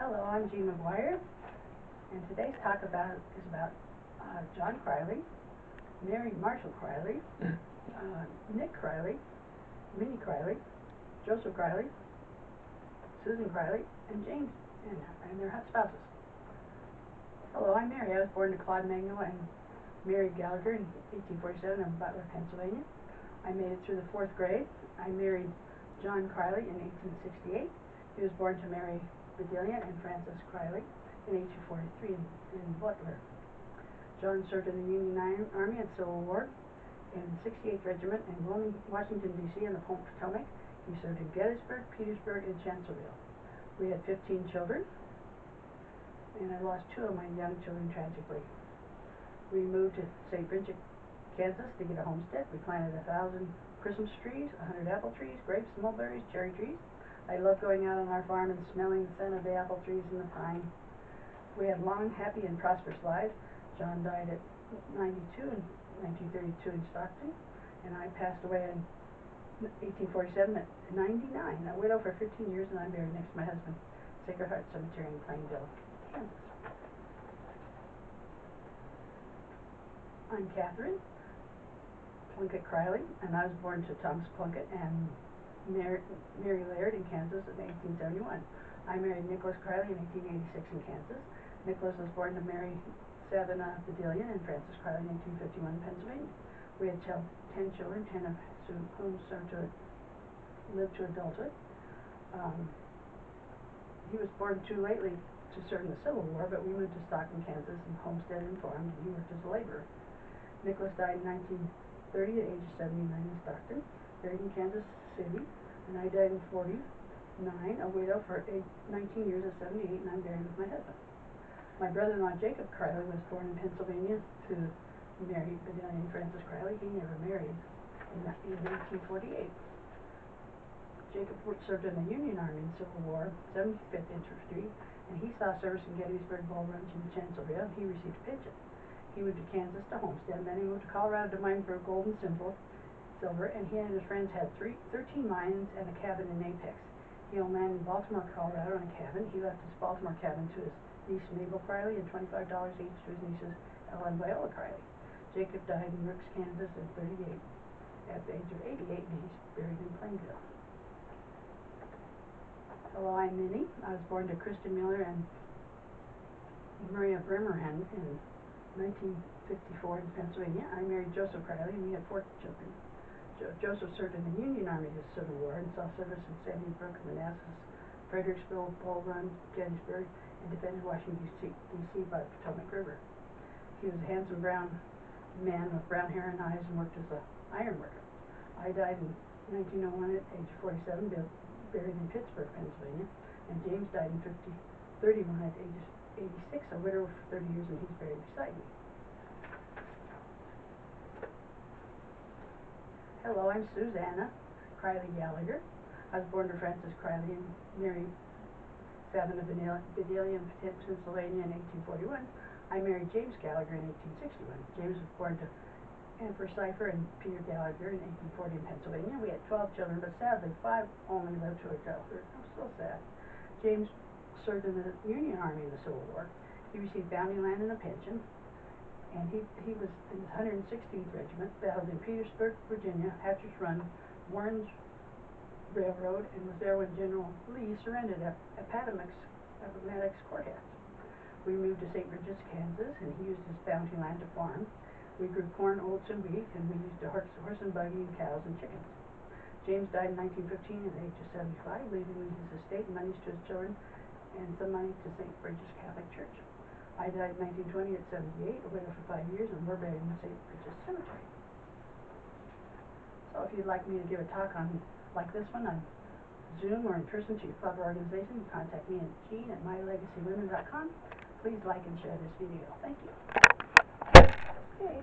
Hello, I'm Jean Maguire, and today's talk is about John Criley, Mary Marshall Criley, Nick Criley, Minnie Criley, Joseph Criley, Susan Criley, and James and their spouses. Hello, I'm Mary. I was born to Claude Magno and Mary Gallagher in 1847 in Butler, Pennsylvania. I made it through the 4th grade. I married John Criley in 1868. He was born to Mary Savinah and Francis Criley in 1843 in Butler. John served in the Union Army and Civil War in the 68th Regiment in Washington, D.C. and the Potomac. He served in Gettysburg, Petersburg, and Chancellorsville. We had 15 children, and I lost 2 of my young children tragically. We moved to St. Bridget, Kansas to get a homestead. We planted 1,000 Christmas trees, 100 apple trees, grapes, mulberries, cherry trees. I loved going out on our farm and smelling the scent of the apple trees and the pine. We had long, happy, and prosperous lives. John died at 92 in 1932 in Stockton, and I passed away in 1847 at 99, a widow for 15 years, and I'm buried next to my husband, Sacred Heart Cemetery in Plainville, Kansas. I'm Catherine Plunkett Criley, and I was born to Thomas Plunkett and Mary Laird in Kansas in 1871. I married Nicholas Criley in 1886 in Kansas. Nicholas was born to Mary Savinah and Francis Criley in 1851 in Pennsylvania. We had 10 children, 10 of whom lived to adulthood. He was born too lately to serve in the Civil War, but we moved to Stockton, Kansas, and homesteaded and farmed, and he worked as a laborer. Nicholas died in 1930 at age of 79 in Stockton, buried in Kansas City, and I died in 49, a widow for 19 years at 78, and I'm buried with my husband. My brother-in-law Jacob Criley was born in Pennsylvania to Mary Savinah and Francis Criley. He never married in 1948. Jacob served in the Union Army in Civil War, 75th Infantry, and he saw service in Gettysburg, Bull Run, and Chancellorsville. He received a pension. He moved to Kansas to homestead, and then he moved to Colorado to mine for gold and silver, and he and his friends had 13 mines and a cabin in Apex. He owned land in Baltimore, Colorado, and a cabin. He left his Baltimore cabin to his niece Mabel Criley and $25 each to his nieces Ellen and Viola Criley. Jacob died in Rooks, Kansas at 38, at the age of 88, and he's buried in Plainville. Hello, I'm Minnie. I was born to Kristen Miller and Maria Bremerhen in 1954 in Pennsylvania. I married Joseph Criley, and we had 4 children. Joseph served in the Union Army in the Civil War and saw service in Sandy Brook, Manassas, Fredericksville, Bull Run, Gettysburg, and defended Washington, D.C. by the Potomac River. He was a handsome brown man with brown hair and eyes and worked as an iron worker. I died in 1901 at age 47, buried in Pittsburgh, Pennsylvania, and James died in 31 at age 86, a widower for 30 years, and he's buried beside me. Hello, I'm Susanna Criley Gallagher. I was born to Francis Criley and Mary Savinah in Pennsylvania in 1841. I married James Gallagher in 1861. James was born to Emperor Cipher and Peter Gallagher in 1840 in Pennsylvania. We had 12 children, but sadly 5 only lived to adulthood. I'm so sad. James served in the Union Army in the Civil War. He received bounty land and a pension. And he was in the 116th Regiment, battled in Petersburg, Virginia, Hatcher's Run, Warren's Railroad, and was there when General Lee surrendered at Appomattox Courthouse. We moved to St. Bridget's, Kansas, and he used his bounty land to farm. We grew corn, oats, and wheat, and we used a horse and buggy and cows and chickens. James died in 1915 at the age of 75, leaving his estate and monies to his children and some money to St. Bridget's Catholic Church. I died in 1920 at 78, a widow for 5 years, and we're buried in St. Bridget's Cemetery. So if you'd like me to give a talk on like this one on Zoom or in person to your club or organization, contact me at jean@mylegacywomen.com. Please like and share this video. Thank you. Okay.